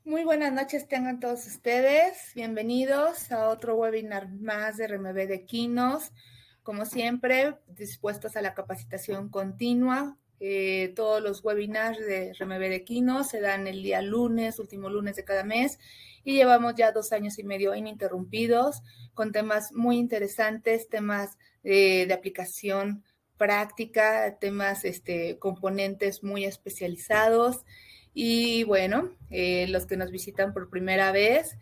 Muy buenas noches tengan todos ustedes. Bienvenidos a otro webinar más de RMB de Equinos. Como siempre, dispuestos a la capacitación continua. Todos los webinars de RMB de Equinos se dan el día lunes, último lunes de cada mes, y llevamos ya 2 años y medio ininterrumpidos con temas muy interesantes, temas de aplicación práctica, temas, componentes muy especializados. Y bueno, los que nos visitan por primera vez,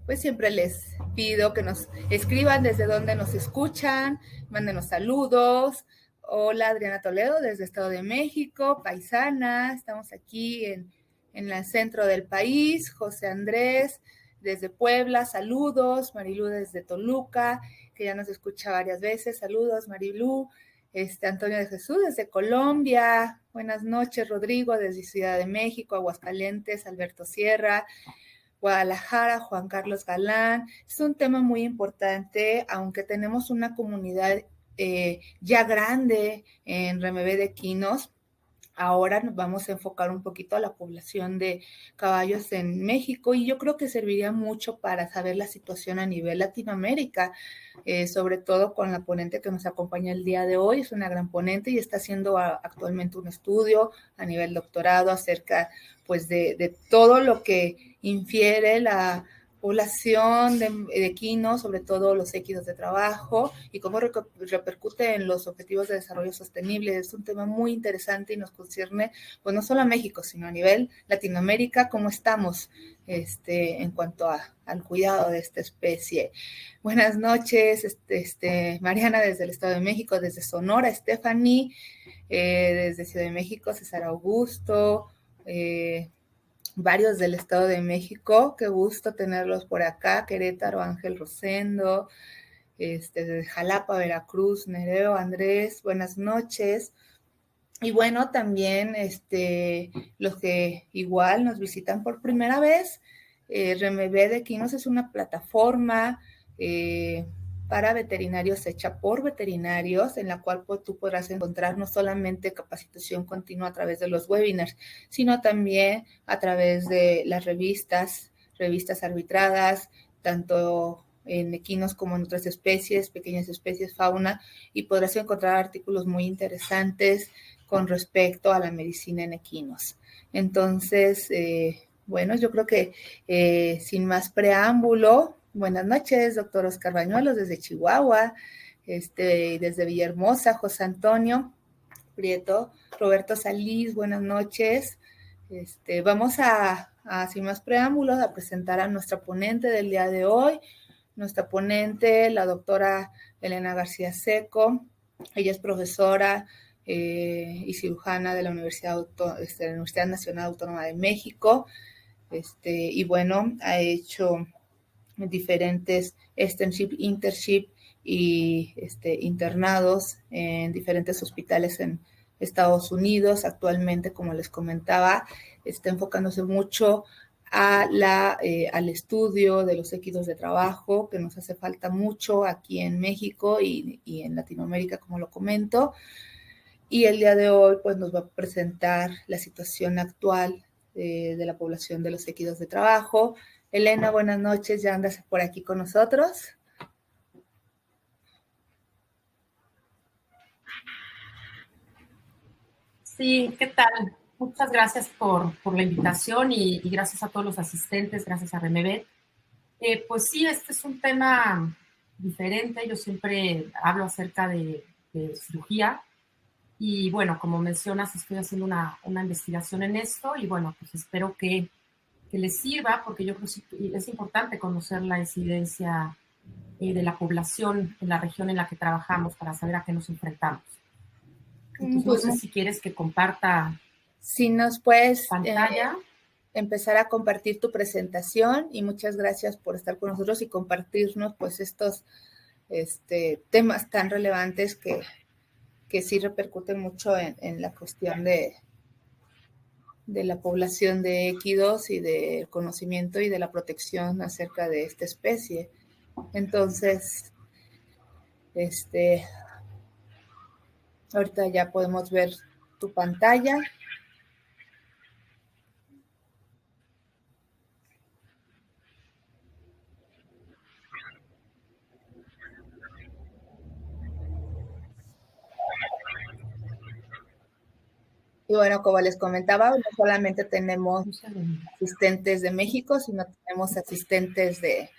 pues siempre les pido que nos escriban desde donde nos escuchan, mándenos saludos. Hola, Adriana Toledo, desde Estado de México, paisana, estamos aquí en el centro del país. José Andrés, desde Puebla, saludos. Marilú, desde Toluca, que ya nos escucha varias veces, saludos, Marilú. Antonio de Jesús, desde Colombia. Buenas noches, Rodrigo, desde Ciudad de México, Aguascalientes, Alberto Sierra, Guadalajara, Juan Carlos Galán. Es un tema muy importante, aunque tenemos una comunidad ya grande en RMB de Equinos. Ahora nos vamos a enfocar un poquito a la población de caballos en México, y yo creo que serviría mucho para saber la situación a nivel Latinoamérica, sobre todo con la ponente que nos acompaña el día de hoy. Es una gran ponente y está haciendo actualmente un estudio a nivel doctorado acerca pues de todo lo que infiere la población de equinos, sobre todo los equinos de trabajo, y cómo repercute en los objetivos de desarrollo sostenible. Es un tema muy interesante y nos concierne, pues no solo a México, sino a nivel Latinoamérica, cómo estamos en cuanto al cuidado de esta especie. Buenas noches, Mariana desde el Estado de México, desde Sonora, Stephanie, desde Ciudad de México, César Augusto, varios del Estado de México, qué gusto tenerlos por acá, Querétaro, Ángel Rosendo, de Jalapa, Veracruz, Nereo, Andrés, buenas noches. Y bueno, también los que igual nos visitan por primera vez, RMB de Equinos es una plataforma para veterinarios, hecha por veterinarios, en la cual pues, tú podrás encontrar no solamente capacitación continua a través de los webinars, sino también a través de las revistas arbitradas, tanto en equinos como en otras especies, pequeñas especies, fauna, y podrás encontrar artículos muy interesantes con respecto a la medicina en equinos. Entonces, bueno, yo creo que sin más preámbulo, buenas noches, doctor Oscar Bañuelos desde Chihuahua, desde Villahermosa, José Antonio Prieto, Roberto Salís, buenas noches. Vamos sin más preámbulos, a presentar a nuestra ponente del día de hoy. Nuestra ponente, la doctora Elena García Seco. Ella es profesora y cirujana de la Universidad Nacional Autónoma de México. Y bueno, ha hecho diferentes externship, internship y internados en diferentes hospitales en Estados Unidos. Actualmente, como les comentaba, está enfocándose mucho al estudio de los equipos de trabajo, que nos hace falta mucho aquí en México y en Latinoamérica, como lo comento. Y el día de hoy pues nos va a presentar la situación actual de la población de los equipos de trabajo. Elena, buenas noches, ya andas por aquí con nosotros. Sí, ¿qué tal? Muchas gracias por la invitación y gracias a todos los asistentes, gracias a RMB. Pues sí, este es un tema diferente. Yo siempre hablo acerca de cirugía y bueno, como mencionas, estoy haciendo una investigación en esto y bueno, pues espero que les sirva porque yo creo que es importante conocer la incidencia de la población en la región en la que trabajamos para saber a qué nos enfrentamos. Entonces, no sé si quieres que comparta. Si nos puedes pantalla. Empezar a compartir tu presentación, y muchas gracias por estar con nosotros y compartirnos pues estos temas tan relevantes que sí repercuten mucho en la cuestión de la población de equidos y del conocimiento y de la protección acerca de esta especie. Entonces, ahorita ya podemos ver tu pantalla. Y bueno, como les comentaba, no solamente tenemos asistentes de México, sino tenemos asistentes de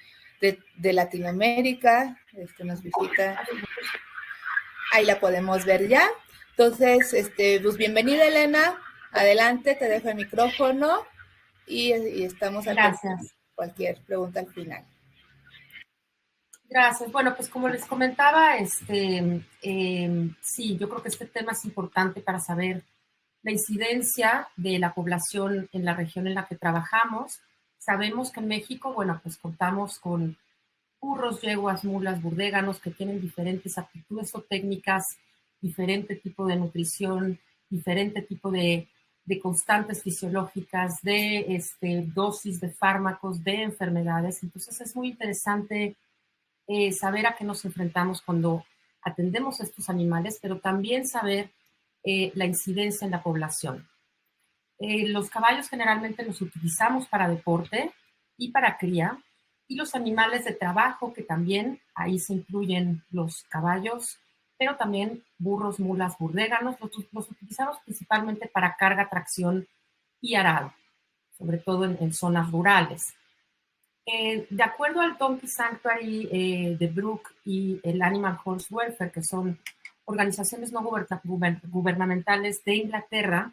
Latinoamérica. Nos visita. Ahí la podemos ver ya. Entonces, pues bienvenida, Elena. Adelante, te dejo el micrófono y estamos atentos a cualquier pregunta al final. Gracias. Bueno, pues como les comentaba, sí, yo creo que este tema es importante para saber la incidencia de la población en la región en la que trabajamos. Sabemos que en México, bueno, pues contamos con burros, yeguas, mulas, burdéganos que tienen diferentes aptitudes o técnicas, diferente tipo de nutrición, diferente tipo de constantes fisiológicas, de dosis de fármacos, de enfermedades. Entonces es muy interesante saber a qué nos enfrentamos cuando atendemos a estos animales, pero también saber la incidencia en la población. Los caballos generalmente los utilizamos para deporte y para cría, y los animales de trabajo, que también ahí se incluyen los caballos, pero también burros, mulas, burdéganos, los utilizamos principalmente para carga, tracción y arado, sobre todo en zonas rurales. De acuerdo al Donkey Sanctuary de Brook y el Animal Horse Welfare, que son organizaciones no gubernamentales de Inglaterra,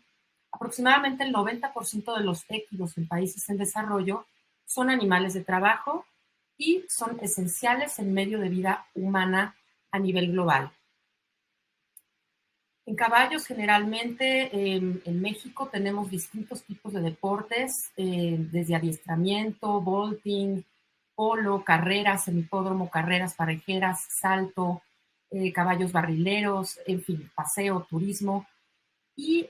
aproximadamente el 90% de los equinos en países en desarrollo son animales de trabajo y son esenciales en medio de vida humana a nivel global. En caballos, generalmente, en México tenemos distintos tipos de deportes, desde adiestramiento, vaulting, polo, carreras, semipódromo, carreras parejeras, salto, caballos barrileros, en fin, paseo, turismo. Y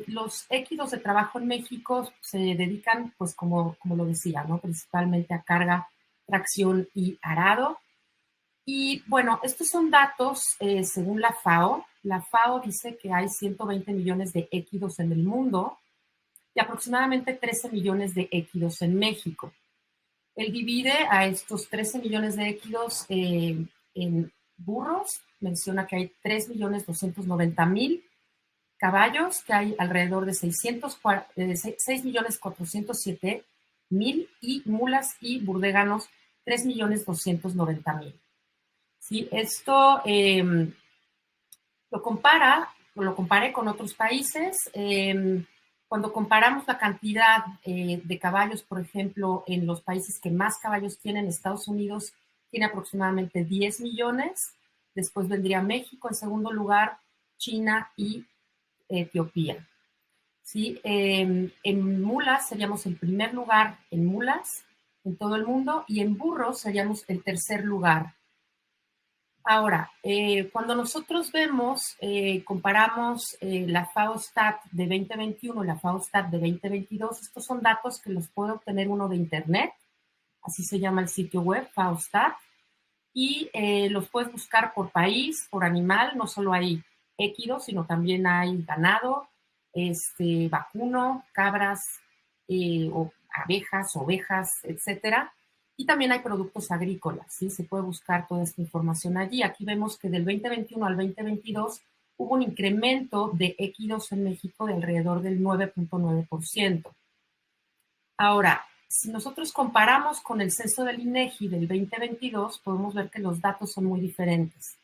los equinos de trabajo en México se dedican, pues como lo decía, ¿no? Principalmente a carga, tracción y arado. Y bueno, estos son datos según la FAO. La FAO dice que hay 120 millones de equinos en el mundo y aproximadamente 13 millones de equinos en México. Él divide a estos 13 millones de equinos en burros. Menciona que hay 3.290.000 caballos, que hay alrededor de 6.407.000 y mulas y burdéganos 3.290.000. ¿Sí? Esto lo comparé con otros países. Cuando comparamos la cantidad de caballos, por ejemplo, en los países que más caballos tienen, Estados Unidos tiene aproximadamente 10 millones, después vendría México en segundo lugar, China y Etiopía. ¿Sí? En mulas seríamos el primer lugar en mulas en todo el mundo y en burros seríamos el tercer lugar. Ahora, cuando nosotros comparamos la FAO-Stat de 2021 y la FAO-Stat de 2022, estos son datos que los puede obtener uno de internet, así se llama el sitio web, FAO-Stat, y los puedes buscar por país, por animal. No solo hay equinos, sino también hay ganado, vacuno, cabras, abejas, ovejas, etcétera. Y también hay productos agrícolas, ¿sí? Se puede buscar toda esta información allí. Aquí vemos que del 2021 al 2022 hubo un incremento de equinos en México de alrededor del 9.9%. Ahora, si nosotros comparamos con el censo del INEGI del 2022, podemos ver que los datos son muy diferentes.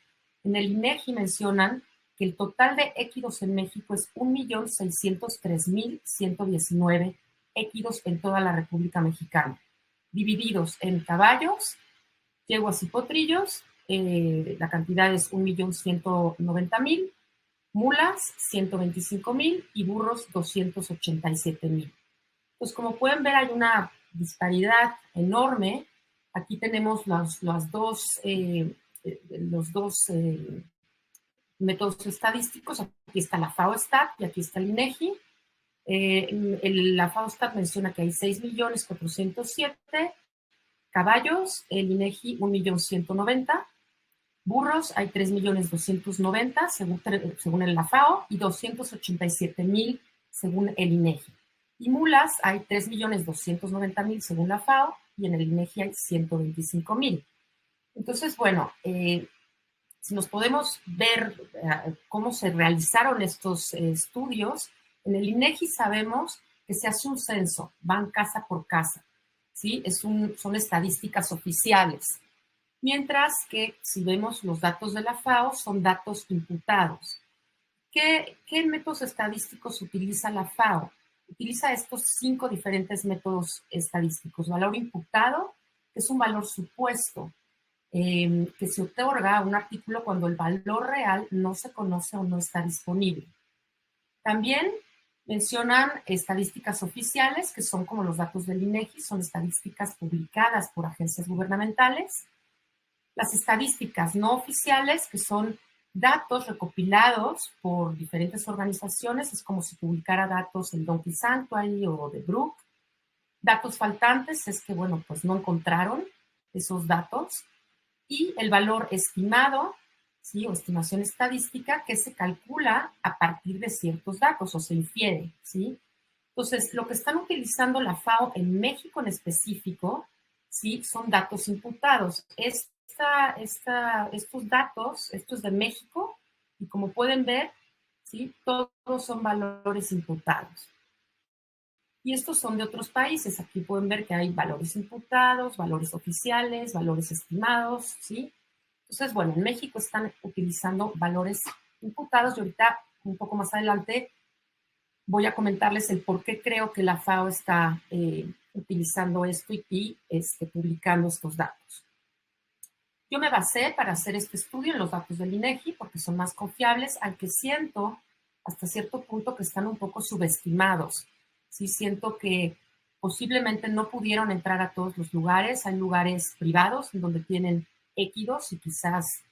En el INEGI mencionan que el total de equinos en México es 1.603.119 equinos en toda la República Mexicana, divididos en caballos, yeguas y potrillos, la cantidad es 1.190.000, mulas 125.000 y burros 287.000. Pues como pueden ver, hay una disparidad enorme. Aquí tenemos los dos métodos estadísticos. Aquí está la FAO-Stat y aquí está el INEGI. La FAO-Stat menciona que hay 6.407.000 caballos, el INEGI 1.190.000, burros hay 3.290.000 según la FAO y 287.000 según el INEGI. Y mulas hay 3.290.000 según la FAO y en el INEGI hay 125.000. Entonces, bueno, si nos podemos ver cómo se realizaron estos estudios, En el INEGI sabemos que se hace un censo, van casa por casa, ¿sí? Son estadísticas oficiales. Mientras que si vemos los datos de la FAO, son datos imputados. ¿Qué métodos estadísticos utiliza la FAO? Utiliza estos 5 diferentes métodos estadísticos. Valor imputado, que es un valor supuesto, que se otorga a un artículo cuando el valor real no se conoce o no está disponible. También mencionan estadísticas oficiales, que son como los datos del INEGI, son estadísticas publicadas por agencias gubernamentales. Las estadísticas no oficiales, que son datos recopilados por diferentes organizaciones, es como si publicara datos el Donkey Sanctuary o de Brook. Datos faltantes es que, bueno, pues no encontraron esos datos. Y el valor estimado, ¿sí? O estimación estadística, que se calcula a partir de ciertos datos o se infiere, ¿sí? Entonces, lo que están utilizando la FAO en México en específico, ¿sí? Son datos imputados. Estos datos, esto es de México, y como pueden ver, ¿sí? Todos son valores imputados. Y estos son de otros países. Aquí pueden ver que hay valores imputados, valores oficiales, valores estimados, ¿sí? Entonces, bueno, en México están utilizando valores imputados y ahorita, un poco más adelante, voy a comentarles el por qué creo que la FAO está utilizando esto y publicando estos datos. Yo me basé para hacer este estudio en los datos del INEGI porque son más confiables, aunque siento hasta cierto punto que están un poco subestimados. Sí siento que posiblemente no pudieron entrar a todos los lugares. Hay lugares privados donde tienen équidos y quizás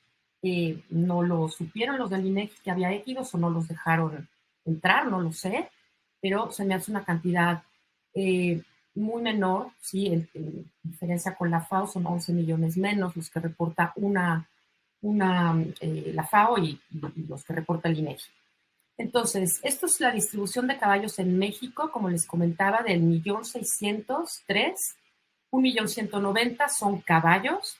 no lo supieron los del INEGI que había équidos o no los dejaron entrar, no lo sé, pero se me hace una cantidad muy menor, ¿sí? En diferencia con la FAO son 11 millones menos los que reporta la FAO y los que reporta el INEGI. Entonces, esto es la distribución de caballos en México, como les comentaba, del 1.603.000, 1.190.000 son caballos,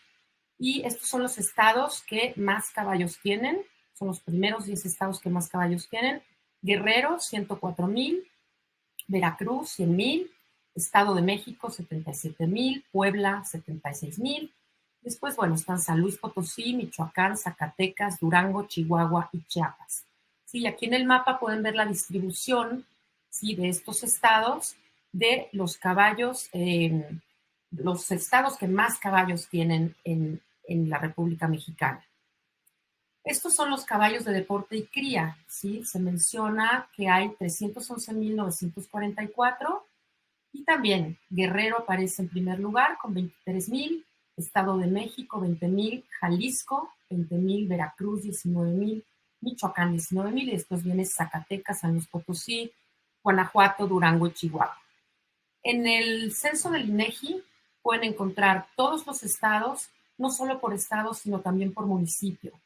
y estos son los estados que más caballos tienen, son los primeros 10 estados que más caballos tienen. Guerrero, 104.000, Veracruz, 100.000, Estado de México, 77.000, Puebla, 76.000. Después, bueno, están San Luis Potosí, Michoacán, Zacatecas, Durango, Chihuahua y Chiapas. Sí, aquí en el mapa pueden ver la distribución, ¿sí? De estos estados, de los caballos, los estados que más caballos tienen en la República Mexicana. Estos son los caballos de deporte y cría, ¿sí? Se menciona que hay 311.944 y también Guerrero aparece en primer lugar con 23.000, Estado de México 20.000, Jalisco 20.000, Veracruz 19.000, Michoacán 19.000 y después viene Zacatecas, San Luis Potosí, Guanajuato, Durango y Chihuahua. En el censo del INEGI pueden encontrar todos los estados, no solo por estado, sino también por municipio.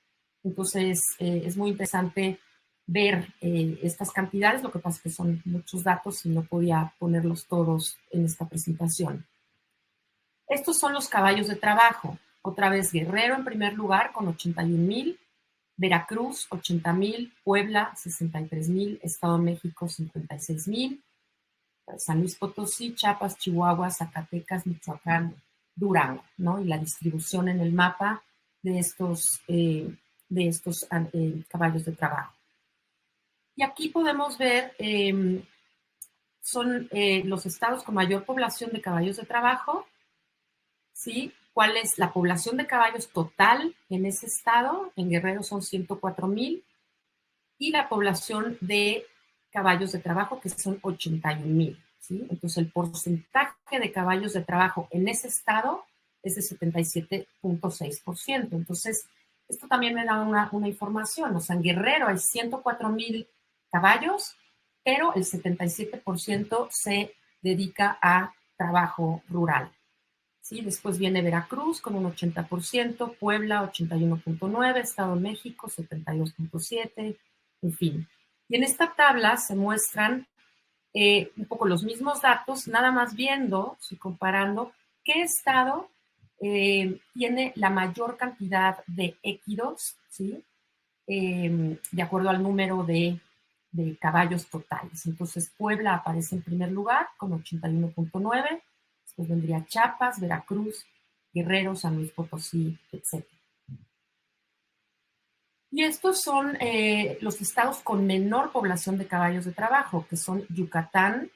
Entonces, es muy interesante ver estas cantidades, lo que pasa es que son muchos datos y no podía ponerlos todos en esta presentación. Estos son los caballos de trabajo. Otra vez Guerrero en primer lugar con 81.000, Veracruz 80.000, Puebla 63.000, Estado de México 56.000, San Luis Potosí, Chiapas, Chihuahua, Zacatecas, Michoacán, Durango, ¿no? Y la distribución en el mapa de estos caballos de trabajo. Y aquí podemos ver, son los estados con mayor población de caballos de trabajo, ¿sí? ¿Cuál es la población de caballos total en ese estado? En Guerrero son 104.000 y la población de caballos de trabajo que son 81.000, ¿sí? Entonces el porcentaje de caballos de trabajo en ese estado es de 77.6%. Entonces, esto también me da una información. O sea, en Guerrero hay 104.000 caballos, pero el 77% se dedica a trabajo rural. ¿Sí? Después viene Veracruz con un 80%, Puebla 81.9%, Estado de México 72.7%, en fin. Y en esta tabla se muestran un poco los mismos datos, nada más viendo, si comparando, qué estado tiene la mayor cantidad de equidos, ¿sí? De acuerdo al número de de caballos totales. Entonces, Puebla aparece en primer lugar con 81.9, después vendría Chiapas, Veracruz, Guerrero, San Luis Potosí, etc. Y estos son los estados con menor población de caballos de trabajo, que son Yucatán,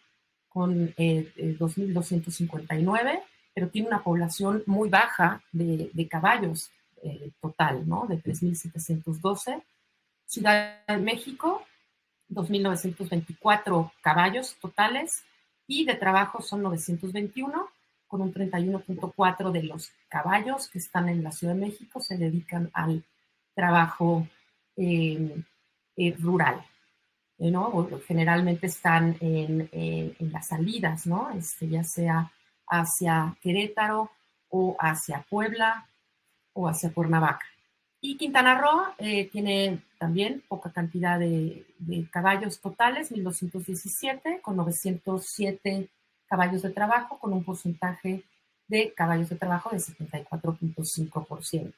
con 2.259, pero tiene una población muy baja de caballos total, ¿no? De 3.712. Ciudad de México, 2.924 caballos totales, y de trabajo son 921, con un 31.4 de los caballos que están en la Ciudad de México se dedican al trabajo rural, ¿no? O generalmente están en las salidas, ¿no? Ya sea hacia Querétaro o hacia Puebla o hacia Cuernavaca. Y Quintana Roo tiene también poca cantidad de caballos totales, 1.217, con 907 caballos de trabajo, con un porcentaje de caballos de trabajo de 74.5%.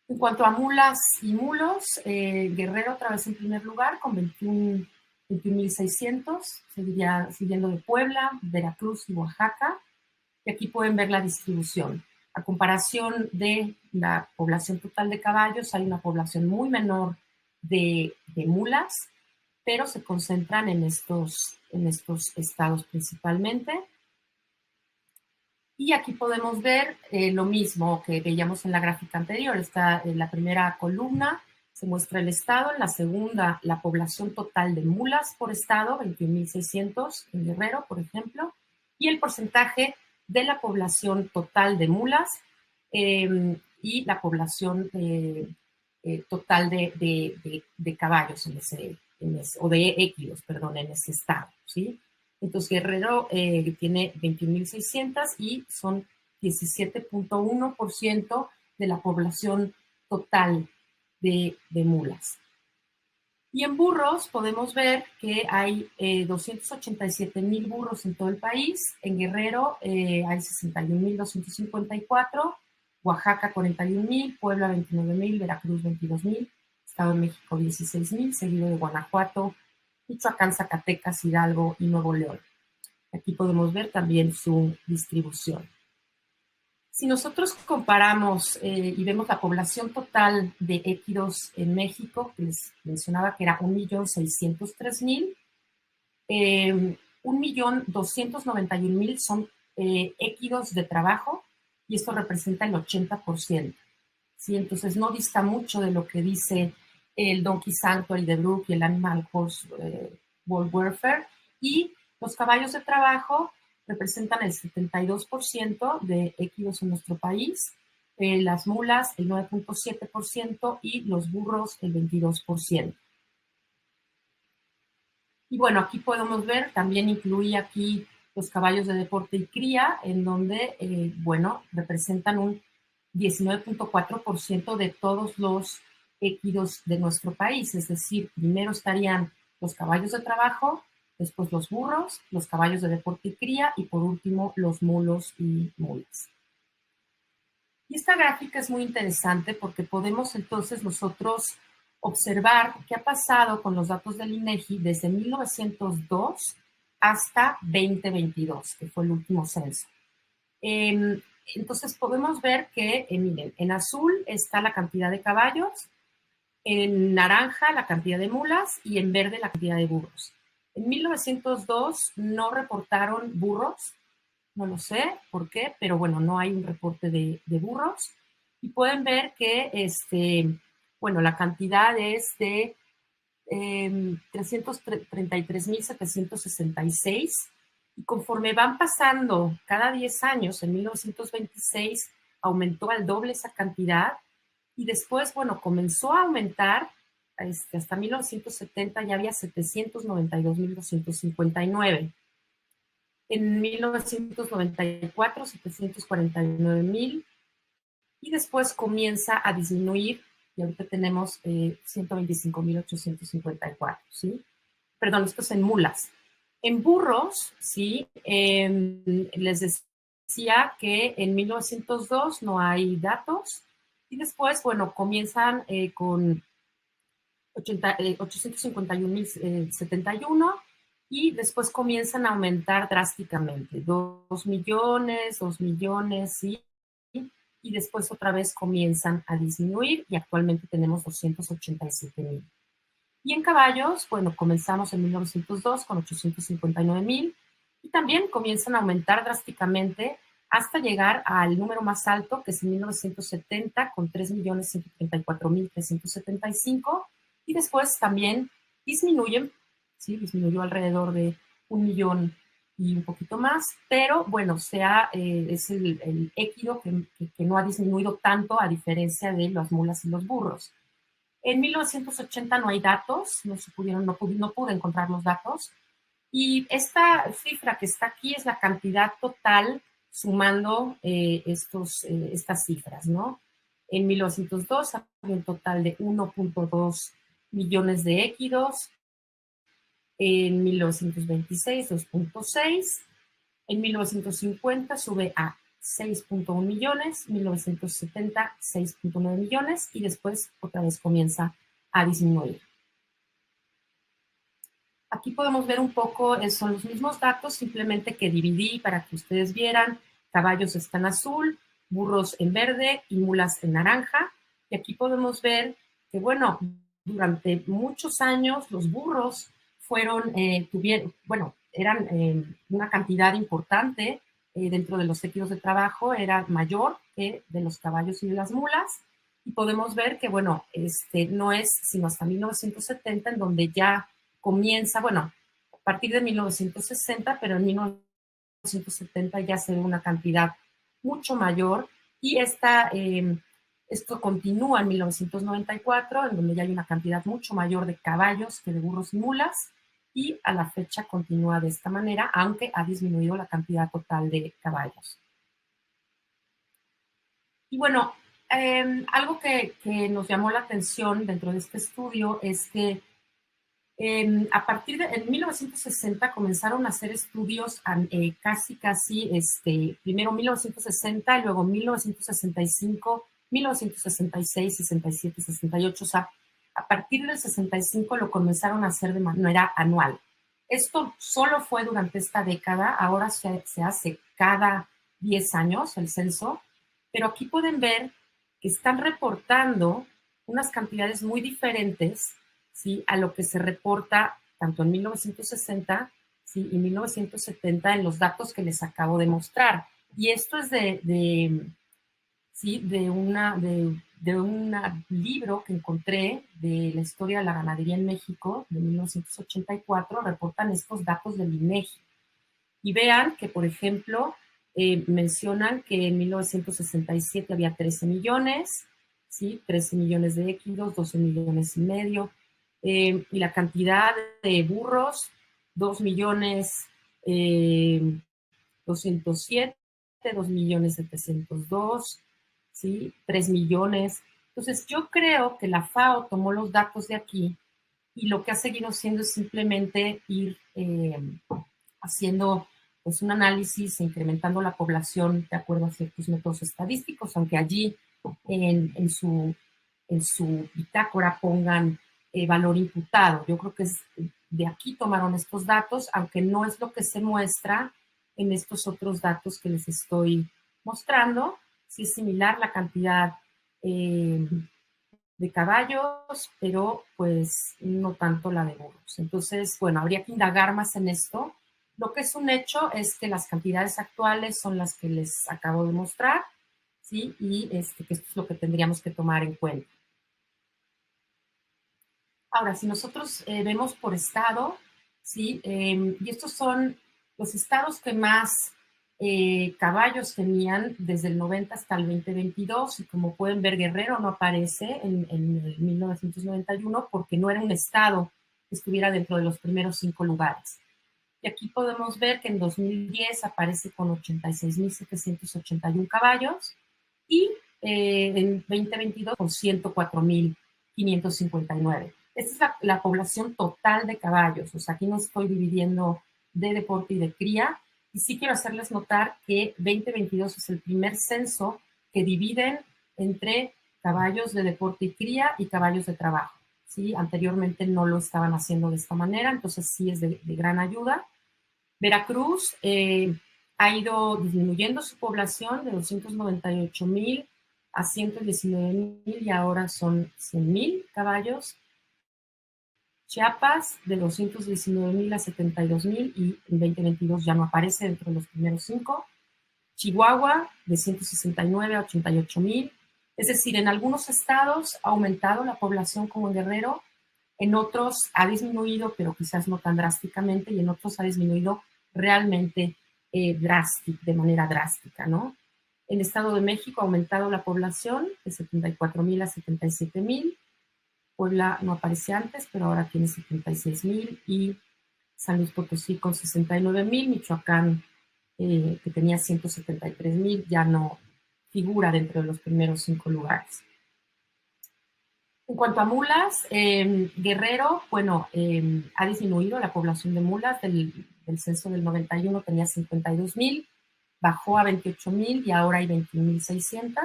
En cuanto a mulas y mulos, Guerrero otra vez en primer lugar con 21.600, siguiendo de Puebla, Veracruz y Oaxaca. Y aquí pueden ver la distribución. A comparación de la población total de caballos, hay una población muy menor de mulas, pero se concentran en estos estados principalmente. Y aquí podemos ver lo mismo que veíamos en la gráfica anterior. Está en la primera columna, se muestra el estado, en la segunda la población total de mulas por estado, 21.600 en Guerrero, por ejemplo, y el porcentaje de la población total de mulas y la población total de caballos o de equinos, perdón, en ese estado, ¿sí? Entonces, Guerrero tiene 21.600 y son 17.1% de la población total de mulas. Y en burros podemos ver que hay 287.000 burros en todo el país. En Guerrero hay 61.254, Oaxaca 41.000, Puebla 29.000, Veracruz 22.000, Estado de México 16.000, seguido de Guanajuato, Michoacán, Zacatecas, Hidalgo y Nuevo León. Aquí podemos ver también su distribución. Si nosotros comparamos y vemos la población total de equinos en México, que les mencionaba que era 1.603.000, 1.291.000 son equinos de trabajo y esto representa el 80%. ¿Sí? Entonces no dista mucho de lo que dice el Donkey Sanctuary de Brook y el Animal Horse World Welfare, y los caballos de trabajo representan el 72% de equinos en nuestro país, las mulas el 9.7% y los burros el 22%. Y bueno, aquí podemos ver, también incluí aquí los caballos de deporte y cría, en donde, bueno, representan un 19.4% de todos los equinos de nuestro país. Es decir, primero estarían los caballos de trabajo, después los burros, los caballos de deporte y cría y por último los mulos y mulas. Y esta gráfica es muy interesante porque podemos entonces nosotros observar qué ha pasado con los datos del INEGI desde 1902 hasta 2022, que fue el último censo. Entonces podemos ver que, miren, en azul está la cantidad de caballos, en naranja la cantidad de mulas y en verde la cantidad de burros. En 1902 no reportaron burros, no lo sé por qué, pero bueno, no hay un reporte de burros. Y pueden ver que, bueno, la cantidad es de 333.766. Y conforme van pasando cada 10 años, en 1926 aumentó al doble esa cantidad. Y después, bueno, comenzó a aumentar hasta 1970 ya había 792.259. En 1994, 749.000. Y después comienza a disminuir y ahorita tenemos 125.854, ¿sí? Perdón, esto es en mulas. En burros, ¿sí? Les decía que en 1902 no hay datos y después, bueno, comienzan con 851.071 y después comienzan a aumentar drásticamente, 2 millones, 2 millones, ¿sí? Y después otra vez comienzan a disminuir y actualmente tenemos 287.000. Y en caballos, bueno, comenzamos en 1902 con 859.000 y también comienzan a aumentar drásticamente hasta llegar al número más alto, que es en 1970 con 3.134.375 y después también disminuyen, ¿sí? Disminuyó alrededor de 1 millón y un poquito más, pero bueno, es el équido que no ha disminuido tanto a diferencia de las mulas y los burros. En 1980 no hay datos, no pude encontrar los datos. Y esta cifra que está aquí es la cantidad total sumando estas cifras, ¿no? En 1902 había un total de 1.2 millones de équidos. En 1926, 2.6. En 1950 sube a 6.1 millones, 1970 6.9 millones y después otra vez comienza a disminuir. Aquí podemos ver un poco, son los mismos datos, simplemente que dividí para que ustedes vieran, caballos están azul, burros en verde y mulas en naranja. Y aquí podemos ver que, bueno, durante muchos años los burros eran una cantidad importante dentro de los equipos de trabajo, era mayor que de los caballos y de las mulas. Y podemos ver que, bueno, no es sino hasta 1970 en donde ya comienza, bueno, a partir de 1960, pero en 1970 ya se ve una cantidad mucho mayor y esto continúa en 1994, en donde ya hay una cantidad mucho mayor de caballos que de burros y mulas, y a la fecha continúa de esta manera, aunque ha disminuido la cantidad total de caballos. Y bueno, algo que nos llamó la atención dentro de este estudio es que a partir de 1960 comenzaron a hacer estudios casi, primero 1960, luego 1965, 1966, 67, 68, o sea, a partir del 65 lo comenzaron a hacer de manera anual. Esto solo fue durante esta década, ahora se hace cada 10 años el censo, pero aquí pueden ver que están reportando unas cantidades muy diferentes, ¿sí?, a lo que se reporta tanto en 1960, ¿sí?, y 1970 en los datos que les acabo de mostrar. Y esto es de un libro que encontré de la historia de la ganadería en México de 1984, reportan estos datos del INEGI. Y vean que, por ejemplo, mencionan que en 1967 había 13 millones, ¿sí? 13 millones de équidos, 12 millones y medio. Y la cantidad de burros, 2 millones 207, 2 millones 702, ¿sí? 3 millones. Entonces, yo creo que la FAO tomó los datos de aquí y lo que ha seguido haciendo es simplemente ir haciendo pues un análisis, incrementando la población de acuerdo a ciertos métodos estadísticos, aunque allí en su bitácora pongan valor imputado. Yo creo que de aquí tomaron estos datos, aunque no es lo que se muestra en estos otros datos que les estoy mostrando. Sí es similar la cantidad de caballos, pero pues no tanto la de burros. Entonces, bueno, habría que indagar más en esto. Lo que es un hecho es que las cantidades actuales son las que les acabo de mostrar, ¿sí? Y que esto es lo que tendríamos que tomar en cuenta. Ahora, si nosotros vemos por estado, ¿sí? Y estos son los estados que más caballos tenían desde el 90 hasta el 2022, y como pueden ver, Guerrero no aparece en el 1991 porque no era un estado que estuviera dentro de los primeros 5 lugares. Y aquí podemos ver que en 2010 aparece con 86.781 caballos y en 2022 con 104.559. Esta es la población total de caballos. O sea, aquí no estoy dividiendo de deporte y de cría. Y sí quiero hacerles notar que 2022 es el primer censo que dividen entre caballos de deporte y cría y caballos de trabajo. ¿sí? Anteriormente no lo estaban haciendo de esta manera, entonces sí es de gran ayuda. Veracruz ha ido disminuyendo su población de 298,000 a 119,000 y ahora son 100,000 caballos. Chiapas de 219,000 a 72,000 y en 2022 ya no aparece dentro de los primeros 5. Chihuahua de 169 a 88,000. Es decir, en algunos estados ha aumentado la población como en Guerrero, en otros ha disminuido, pero quizás no tan drásticamente, y en otros ha disminuido realmente de manera drástica, ¿no? En el Estado de México ha aumentado la población de 74,000 a 77,000. Puebla no aparece antes, pero ahora tiene 76,000 y San Luis Potosí con 69,000, Michoacán que tenía 173,000 ya no figura dentro de los primeros 5 lugares. En cuanto a mulas, Guerrero, bueno, ha disminuido la población de mulas del censo del 91 tenía 52,000, bajó a 28,000 y ahora hay 21,600,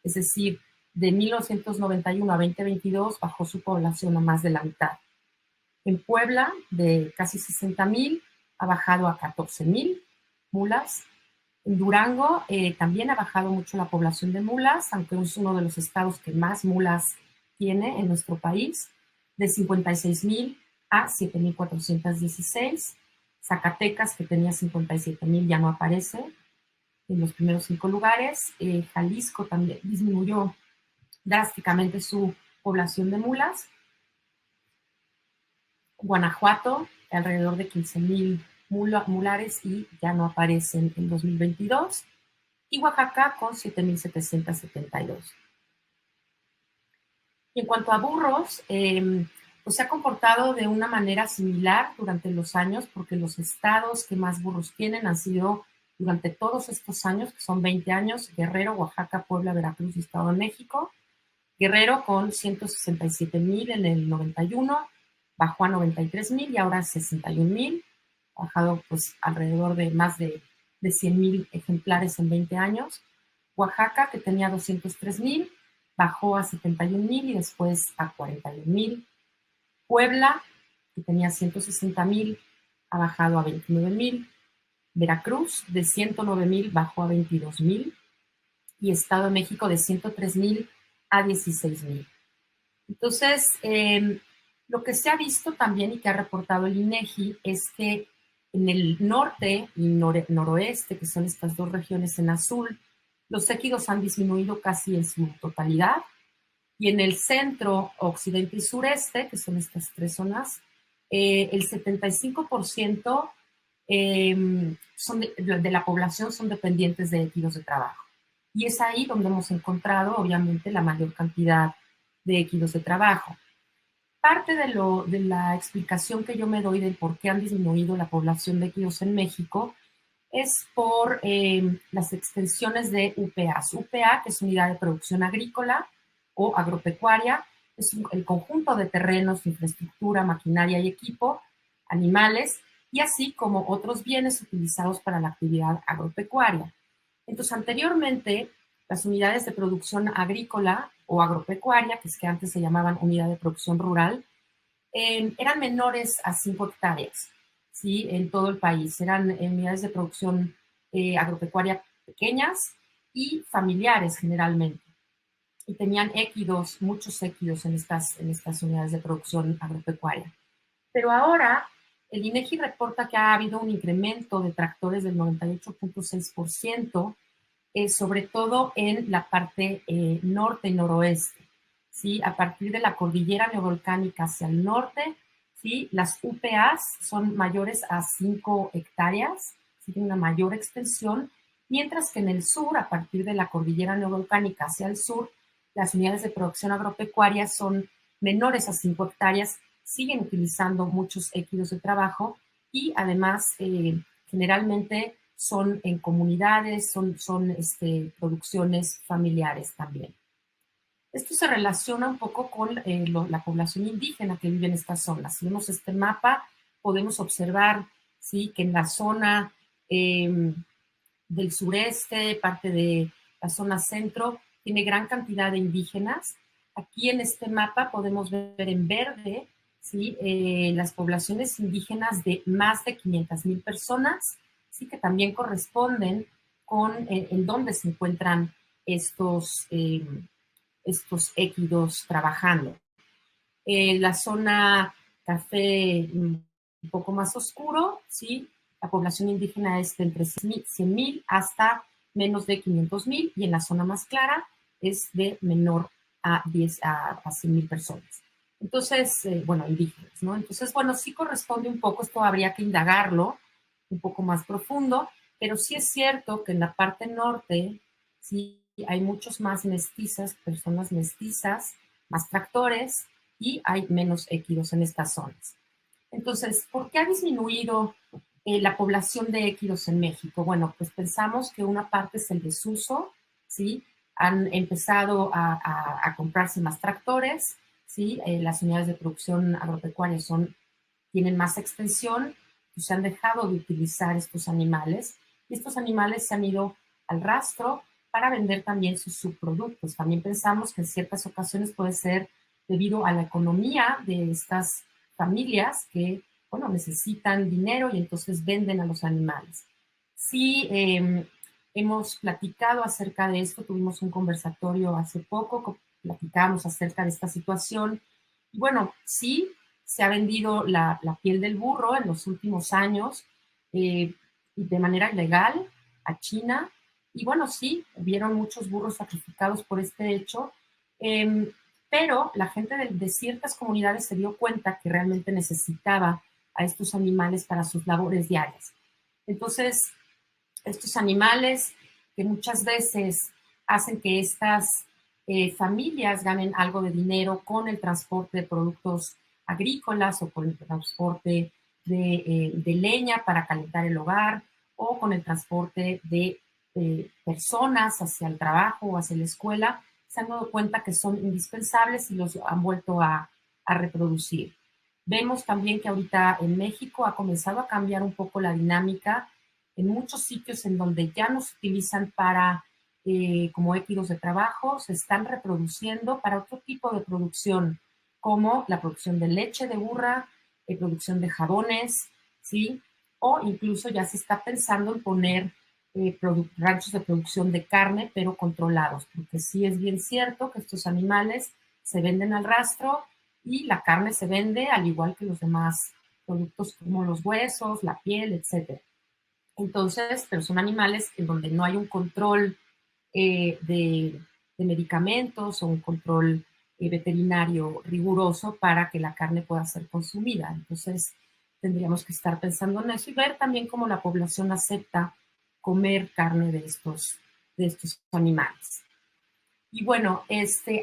es decir, de 1991 a 2022 bajó su población a más de la mitad. En Puebla, de casi 60,000, ha bajado a 14,000 mulas. En Durango también ha bajado mucho la población de mulas, aunque es uno de los estados que más mulas tiene en nuestro país, de 56,000 a 7,416. Zacatecas, que tenía 57,000, ya no aparece en los primeros 5 lugares. Jalisco también disminuyó drásticamente su población de mulas. Guanajuato, alrededor de 15,000 mulares y ya no aparecen en 2022. Y Oaxaca con 7,772. Y en cuanto a burros, pues se ha comportado de una manera similar durante los años, porque los estados que más burros tienen han sido durante todos estos años, que son 20 años, Guerrero, Oaxaca, Puebla, Veracruz y Estado de México. Guerrero con 167,000 en el 91, bajó a 93,000 y ahora 61,000, ha bajado pues alrededor de más de 100,000 ejemplares en 20 años. Oaxaca, que tenía 203,000, bajó a 71,000 y después a 41,000. Puebla, que tenía 160,000, ha bajado a 29,000. Veracruz, de 109,000, bajó a 22,000. Y Estado de México, de 103,000 a 16,000. Entonces, lo que se ha visto también y que ha reportado el INEGI es que en el norte y noroeste, que son estas dos regiones en azul, los équidos han disminuido casi en su totalidad, y en el centro, occidente y sureste, que son estas 3 zonas, el 75% de la población son dependientes de équidos de trabajo. Y es ahí donde hemos encontrado, obviamente, la mayor cantidad de équidos de trabajo. Parte de la explicación que yo me doy de por qué han disminuido la población de équidos en México es por las extensiones de UPAs. UPA, que es Unidad de Producción Agrícola o Agropecuaria, es el conjunto de terrenos, infraestructura, maquinaria y equipo, animales, y así como otros bienes utilizados para la actividad agropecuaria. Entonces, anteriormente, las unidades de producción agrícola o agropecuaria, que es que antes se llamaban unidad de producción rural, eran menores a 5 hectáreas, ¿sí? En todo el país. Eran unidades de producción agropecuaria pequeñas y familiares generalmente. Y tenían équidos, muchos équidos en estas unidades de producción agropecuaria. Pero ahora, el INEGI reporta que ha habido un incremento de tractores del 98,6%, sobre todo en la parte norte y noroeste, ¿sí? A partir de la cordillera neovolcánica hacia el norte, ¿sí? Las UPAs son mayores a 5 hectáreas, ¿sí? Tienen una mayor extensión, mientras que en el sur, a partir de la cordillera neovolcánica hacia el sur, las unidades de producción agropecuaria son menores a 5 hectáreas, siguen utilizando muchos équidos de trabajo y además generalmente son en comunidades, son producciones familiares también. Esto se relaciona un poco con la población indígena que vive en estas zonas. Si vemos este mapa, podemos observar, ¿sí?, que en la zona del sureste, parte de la zona centro, tiene gran cantidad de indígenas. Aquí en este mapa podemos ver en verde, ¿sí? Las poblaciones indígenas de más de 500,000 personas, ¿sí? Que también corresponden con en dónde se encuentran estos équidos trabajando. La zona café un poco más oscuro, ¿sí? La población indígena es de entre 100,000 hasta menos de 500,000, y en la zona más clara es de menor a 100,000 personas. Entonces, bueno, indígenas, ¿no? Entonces, bueno, sí corresponde un poco, esto habría que indagarlo un poco más profundo, pero sí es cierto que en la parte norte, sí hay muchos más mestizas, personas mestizas, más tractores, y hay menos équidos en estas zonas. Entonces, ¿por qué ha disminuido la población de équidos en México? Bueno, pues pensamos que una parte es el desuso, ¿sí? Han empezado a comprarse más tractores, ¿sí? Las unidades de producción agropecuaria tienen más extensión, pues se han dejado de utilizar estos animales, y estos animales se han ido al rastro para vender también sus subproductos. También pensamos que en ciertas ocasiones puede ser debido a la economía de estas familias que, bueno, necesitan dinero y entonces venden a los animales. Sí, hemos platicado acerca de esto, tuvimos un conversatorio hace poco, platicamos acerca de esta situación. Y bueno, sí, se ha vendido la piel del burro en los últimos años de manera ilegal a China. Y bueno, sí, hubieron muchos burros sacrificados por este hecho, pero la gente de ciertas comunidades se dio cuenta que realmente necesitaba a estos animales para sus labores diarias. Entonces, estos animales que muchas veces hacen que estas familias ganen algo de dinero con el transporte de productos agrícolas o con el transporte de leña para calentar el hogar o con el transporte de personas hacia el trabajo o hacia la escuela, se han dado cuenta que son indispensables y los han vuelto a reproducir. Vemos también que ahorita en México ha comenzado a cambiar un poco la dinámica en muchos sitios en donde ya no se utilizan para como équidos de trabajo, se están reproduciendo para otro tipo de producción, como la producción de leche de burra, producción de jabones, ¿sí? O incluso ya se está pensando en poner ranchos de producción de carne, pero controlados, porque sí es bien cierto que estos animales se venden al rastro y la carne se vende al igual que los demás productos como los huesos, la piel, etcétera. Entonces, pero son animales en donde no hay un control de medicamentos o un control veterinario riguroso para que la carne pueda ser consumida. Entonces, tendríamos que estar pensando en eso y ver también cómo la población acepta comer carne de estos animales. Y bueno,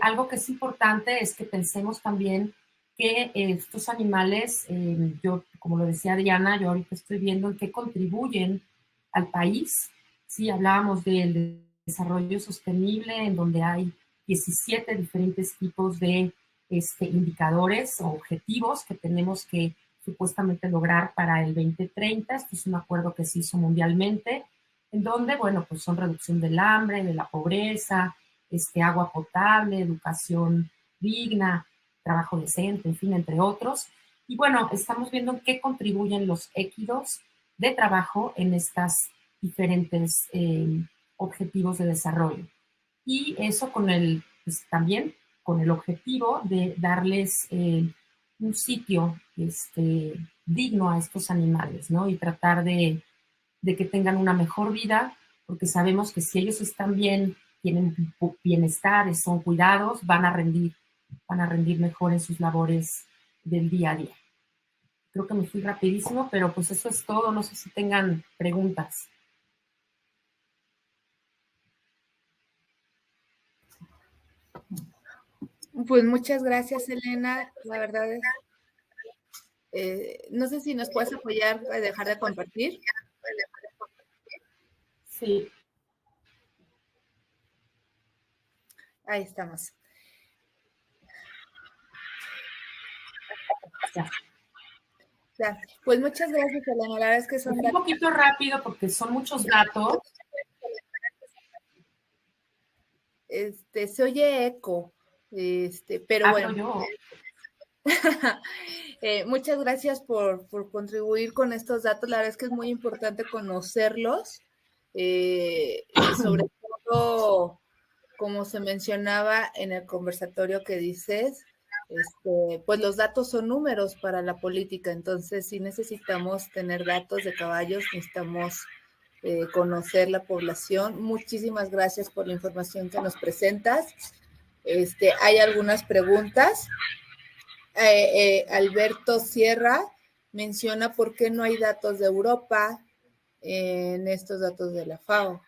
algo que es importante es que pensemos también que estos animales, yo, como lo decía Diana, yo ahorita estoy viendo en qué contribuyen al país. Sí, hablábamos del desarrollo sostenible, en donde hay 17 diferentes tipos de indicadores o objetivos que tenemos que supuestamente lograr para el 2030. Este es un acuerdo que se hizo mundialmente, en donde, bueno, pues son reducción del hambre, de la pobreza, agua potable, educación digna, trabajo decente, en fin, entre otros. Y bueno, estamos viendo en qué contribuyen los équidos de trabajo en estas diferentes objetivos de desarrollo. Y eso pues, también con el objetivo de darles un sitio digno a estos animales, ¿no? Y tratar de que tengan una mejor vida, porque sabemos que si ellos están bien, tienen bienestar, son cuidados, van a rendir mejor en sus labores del día a día. Creo que me fui rapidísimo, pero pues eso es todo. No sé si tengan preguntas. Pues muchas gracias, Elena. La verdad es, no sé si nos puedes apoyar a dejar de compartir. Sí. Ahí estamos. Ya. Ya. Pues muchas gracias, Elena. La verdad es que son un poquito rápido porque son muchos datos. Se oye eco. Pero Hablo bueno. yo. Muchas gracias por contribuir con estos datos. La verdad es que es muy importante conocerlos, sobre todo, como se mencionaba en el conversatorio que dices, pues los datos son números para la política, entonces sí necesitamos tener datos de caballos, necesitamos conocer la población. Muchísimas gracias por la información que nos presentas. Hay algunas preguntas. Alberto Sierra menciona por qué no hay datos de Europa en estos datos de la FAO.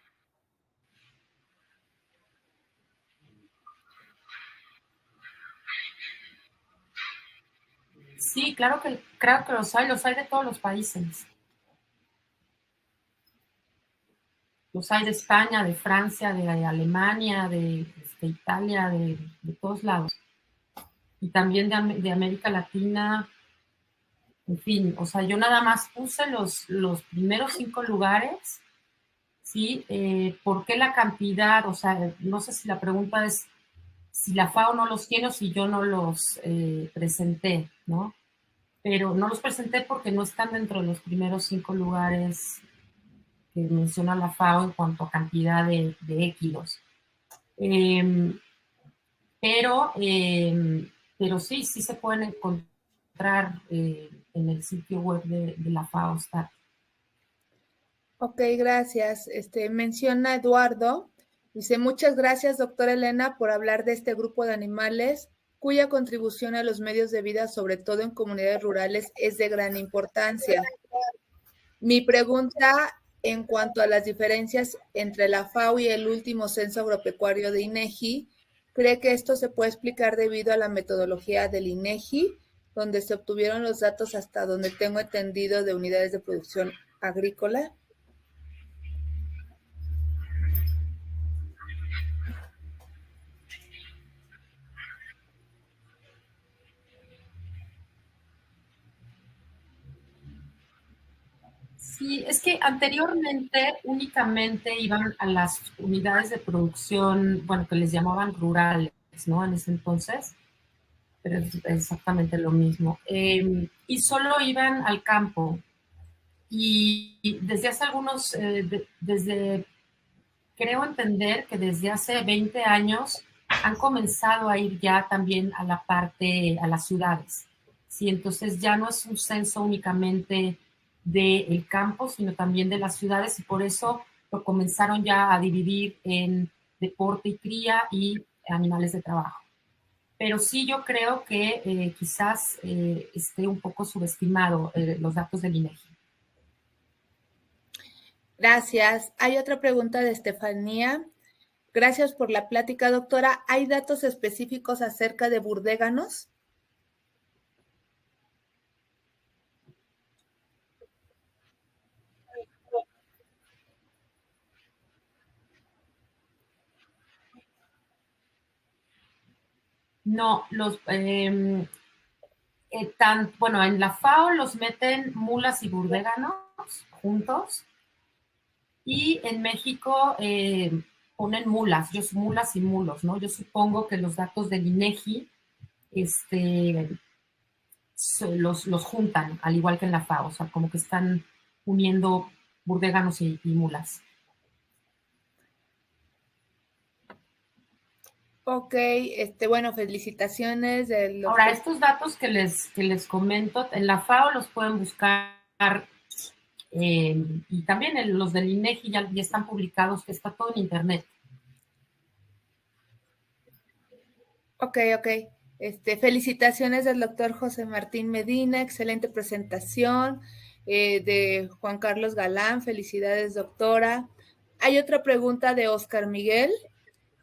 Sí, claro que los hay de todos los países. Los hay de España, de Francia, de Alemania, de Italia, de todos lados. Y también de América Latina, en fin, o sea, yo nada más puse los primeros 5 lugares, ¿sí? ¿Por qué la cantidad? O sea, no sé si la pregunta es si la FAO no los tiene o si yo no los presenté, ¿no? Pero no los presenté porque no están dentro de los primeros 5 lugares que menciona la FAO en cuanto a cantidad de équidos. Pero sí se pueden encontrar en el sitio web de la FAO. Ok, gracias. Menciona Eduardo. Dice, muchas gracias, doctora Elena, por hablar de este grupo de animales cuya contribución a los medios de vida, sobre todo en comunidades rurales, es de gran importancia. Mi pregunta en cuanto a las diferencias entre la FAO y el último censo agropecuario de INEGI, ¿cree que esto se puede explicar debido a la metodología del INEGI, donde se obtuvieron los datos hasta donde tengo entendido de unidades de producción agrícola? Sí, es que anteriormente únicamente iban a las unidades de producción, bueno, que les llamaban rurales, ¿no? En ese entonces, pero es exactamente lo mismo. Y solo iban al campo. Y desde hace algunos, creo entender que desde hace 20 años han comenzado a ir ya también a la parte, a las ciudades. Sí, entonces ya no es un censo únicamente del campo, sino también de las ciudades y por eso lo comenzaron ya a dividir en deporte y cría y animales de trabajo. Pero sí yo creo que quizás esté un poco subestimado los datos del INEGI. Gracias. Hay otra pregunta de Estefanía. Gracias por la plática, doctora. ¿Hay datos específicos acerca de burdéganos? No, bueno, en la FAO los meten mulas y burdéganos juntos y en México ponen mulas y mulos, ¿no? Yo supongo que los datos del INEGI los juntan, al igual que en la FAO, o sea, como que están uniendo burdéganos y mulas. Ok, bueno, felicitaciones del Ahora, doctor. estos datos que les comento, en la FAO los pueden buscar y también los del INEGI ya están publicados, que está todo en internet. Ok. Felicitaciones del doctor José Martín Medina, excelente presentación. De Juan Carlos Galán, felicidades, doctora. Hay otra pregunta de Oscar Miguel.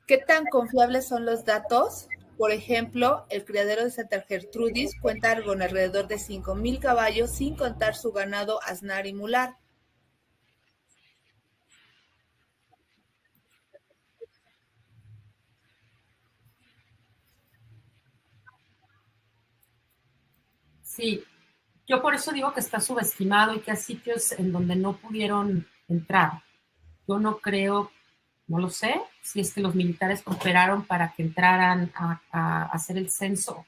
¿Qué tan confiables son los datos? Por ejemplo, el criadero de Santa Gertrudis cuenta con alrededor de 5,000 caballos, sin contar su ganado asnar y mular. Sí, yo por eso digo que está subestimado y que hay sitios en donde no pudieron entrar. Yo no creo No lo sé, si es que los militares cooperaron para que entraran a hacer el censo.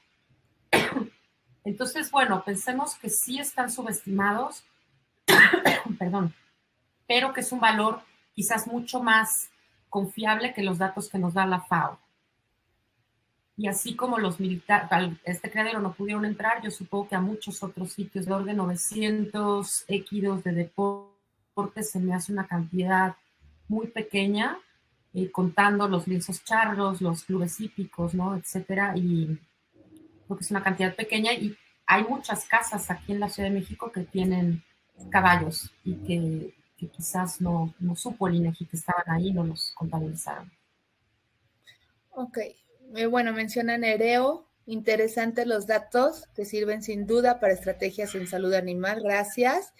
Entonces, bueno, pensemos que sí están subestimados, perdón, pero que es un valor quizás mucho más confiable que los datos que nos da la FAO. Y así como los militares, este criadero no pudieron entrar, yo supongo que a muchos otros sitios, de orden 900 equidos de deporte, se me hace una cantidad muy pequeña, contando los lienzos charros, los clubes hípicos, ¿no? Etcétera, y creo que es una cantidad pequeña y hay muchas casas aquí en la Ciudad de México que tienen caballos y que quizás no supo el INEGI que estaban ahí, no los contabilizaron. Ok, bueno, mencionan Nereo, interesantes los datos que sirven sin duda para estrategias en salud animal, gracias.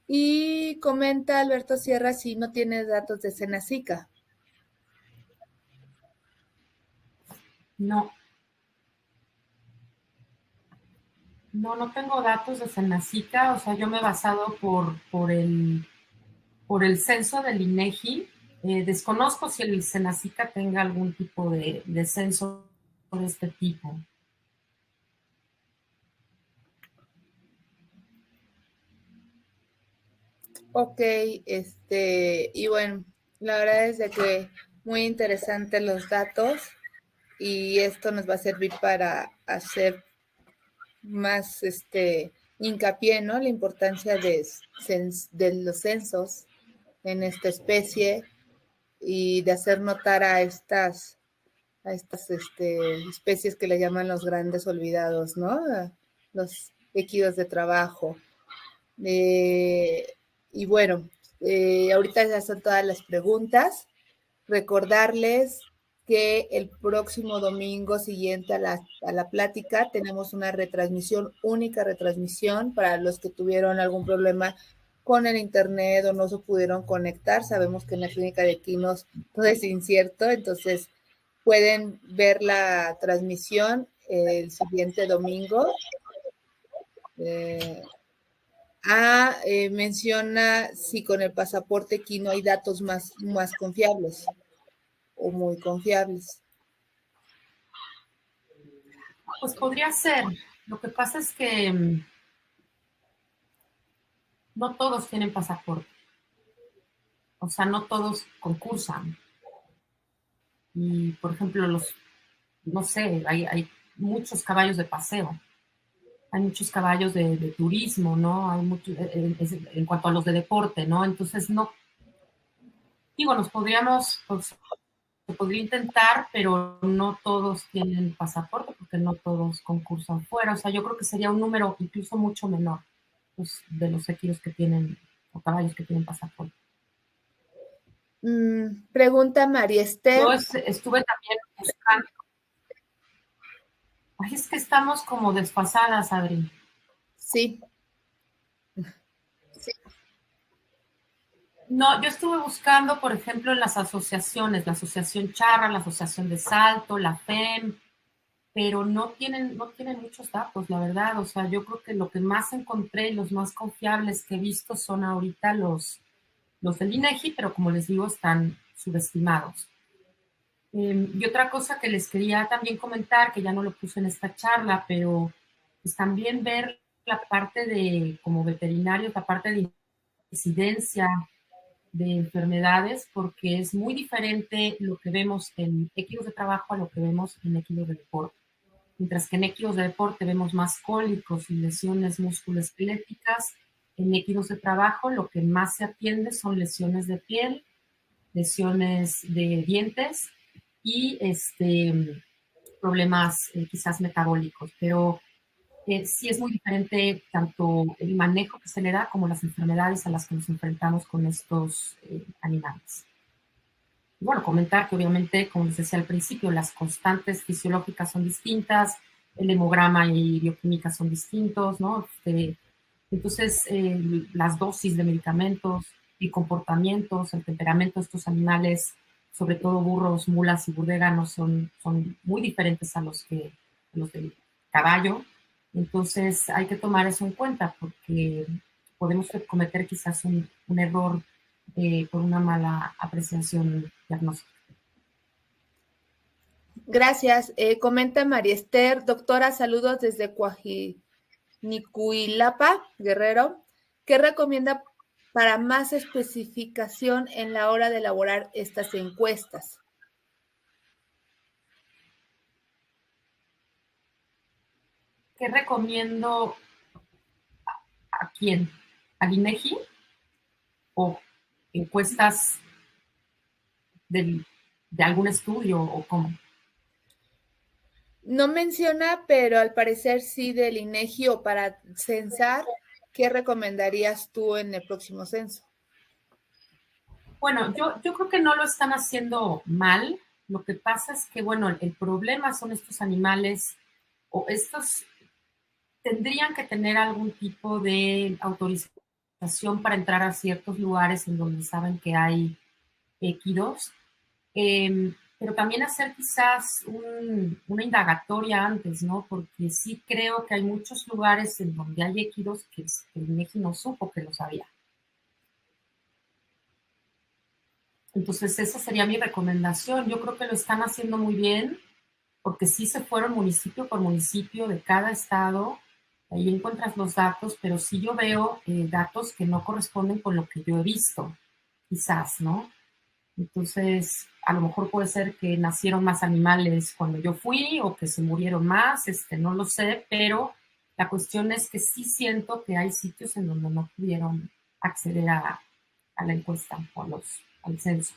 Y comenta Alberto Sierra si no tiene datos de Senacica. No, no tengo datos de Senacica, o sea, yo me he basado por el censo del INEGI. Desconozco si el Senacica tenga algún tipo de censo de este tipo. Ok, y bueno, la verdad es de que muy interesantes los datos y esto nos va a servir para hacer más hincapié, ¿no? La importancia de los censos en esta especie y de hacer notar a estas especies que le llaman los grandes olvidados, ¿no? Los equidós de trabajo. Y bueno, ahorita ya son todas las preguntas. Recordarles que el próximo domingo siguiente a la plática tenemos una retransmisión, única retransmisión para los que tuvieron algún problema con el internet o no se pudieron conectar. Sabemos que en la clínica de Quinos todo es incierto, entonces pueden ver la transmisión el siguiente domingo. Menciona si con el pasaporte Quino hay datos más confiables o muy confiables. Pues podría ser. Lo que pasa es que no todos tienen pasaporte. O sea, no todos concursan. Y, por ejemplo, no sé, hay muchos caballos de paseo. Hay muchos caballos de turismo, ¿no? Hay mucho, en cuanto a los de deporte, ¿no? Entonces, no, digo, pues, se podría intentar, pero no todos tienen pasaporte porque no todos concursan fuera. O sea, yo creo que sería un número incluso mucho menor, pues, de los equipos que tienen, o caballos que tienen pasaporte. Pregunta María Esther. Yo estuve también buscando. Ay, es que estamos como desfasadas, Adri. Sí. No, yo estuve buscando, por ejemplo, en las asociaciones, la Asociación Charra, la Asociación de Salto, la FEM, pero no tienen muchos datos, la verdad. O sea, yo creo que lo que más encontré, los más confiables que he visto son ahorita los del INEGI, pero como les digo, están subestimados. Y otra cosa que les quería también comentar, que ya no lo puse en esta charla, pero pues también ver la parte de, como veterinarios, la parte de incidencia de enfermedades, porque es muy diferente lo que vemos en equipos de trabajo a lo que vemos en equipos de deporte. Mientras que en equipos de deporte vemos más cólicos y lesiones musculoesqueléticas, en equipos de trabajo lo que más se atiende son lesiones de piel, lesiones de dientes y problemas quizás metabólicos, pero sí es muy diferente tanto el manejo que se le da como las enfermedades a las que nos enfrentamos con estos animales. Y bueno, comentar que obviamente, como les decía al principio, las constantes fisiológicas son distintas, el hemograma y bioquímica son distintos, ¿no? Entonces, las dosis de medicamentos, el comportamiento, el temperamento de estos animales, sobre todo burros, mulas y burdeganos, son muy diferentes a los del caballo. Entonces, hay que tomar eso en cuenta porque podemos cometer quizás un error por una mala apreciación diagnóstica. Gracias. Comenta María Esther, doctora, saludos desde Coajimalpa, Guerrero. ¿Qué recomienda para más especificación en la hora de elaborar estas encuestas? ¿Qué recomiendo a quién? ¿Al INEGI? ¿O encuestas de algún estudio o cómo? No menciona, pero al parecer sí del INEGI o para censar. ¿Qué recomendarías tú en el próximo censo? Bueno, yo creo que no lo están haciendo mal. Lo que pasa es que, bueno, el problema son estos animales o estos tendrían que tener algún tipo de autorización para entrar a ciertos lugares en donde saben que hay equidos, pero también hacer quizás una indagatoria antes, ¿no? Porque sí creo que hay muchos lugares en donde hay equidos que el INEGI no supo que los había. Entonces, esa sería mi recomendación. Yo creo que lo están haciendo muy bien, porque sí se fueron municipio por municipio de cada estado. Ahí encuentras los datos, pero sí yo veo datos que no corresponden con lo que yo he visto, quizás, ¿no? Entonces, a lo mejor puede ser que nacieron más animales cuando yo fui o que se murieron más, no lo sé, pero la cuestión es que sí siento que hay sitios en donde no pudieron acceder a la encuesta o al censo.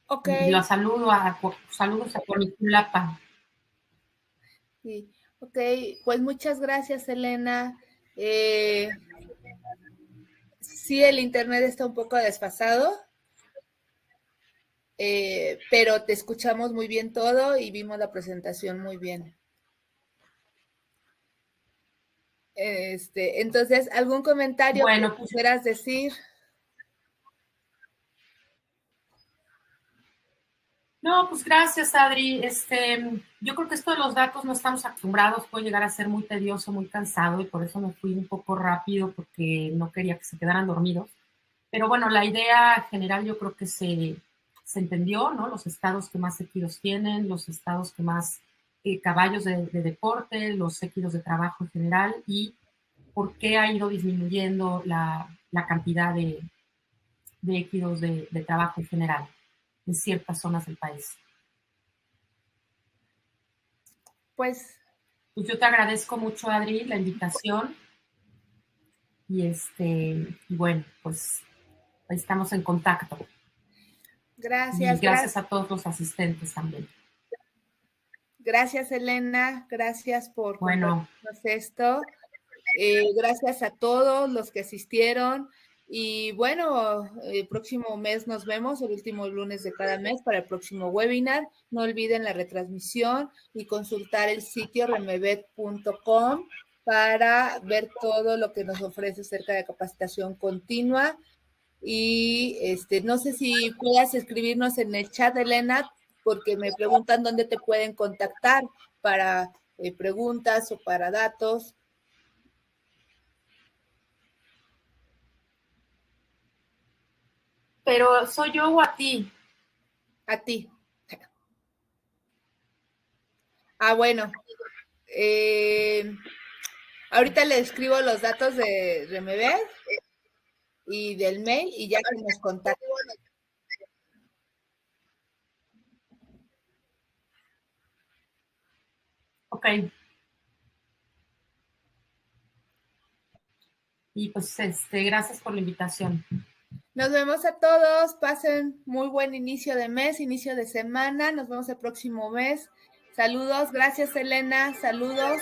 Ok. Y lo saludos a Coajimalpa. Sí, ok, pues muchas gracias, Elena. Sí, el internet está un poco desfasado, pero te escuchamos muy bien todo y vimos la presentación muy bien. Entonces, ¿algún comentario que Bueno, pues quieras decir? no, pues gracias, Adri. Yo creo que esto de los datos no estamos acostumbrados, puede llegar a ser muy tedioso, muy cansado y por eso me fui un poco rápido porque no quería que se quedaran dormidos. Pero bueno, la idea general yo creo que se entendió, ¿no? Los estados que más equidos tienen, los estados que más caballos de deporte, los equidos de trabajo en general y por qué ha ido disminuyendo la cantidad de equidos de trabajo en general en ciertas zonas del país. Pues Pues yo te agradezco mucho, Adri, la invitación y bueno, pues ahí estamos en contacto. Y gracias, gracias a todos los asistentes también. gracias, Elena, gracias por Bueno, compartirnos esto. Gracias a todos los que asistieron. Y bueno, el próximo mes nos vemos, el último lunes de cada mes para el próximo webinar. No olviden la retransmisión y consultar el sitio remebet.com para ver todo lo que nos ofrece acerca de capacitación continua. Y no sé si puedas escribirnos en el chat, Elena, porque me preguntan dónde te pueden contactar para preguntas o para datos. pero ¿soy yo o a ti? A ti. Ah, bueno. Ahorita le escribo los datos de Remebet y del mail y ya que nos contacten. Ok. Y pues gracias por la invitación. Nos vemos a todos. Pasen muy buen inicio de mes, inicio de semana. Nos vemos el próximo mes. Saludos. Gracias, Elena. Saludos.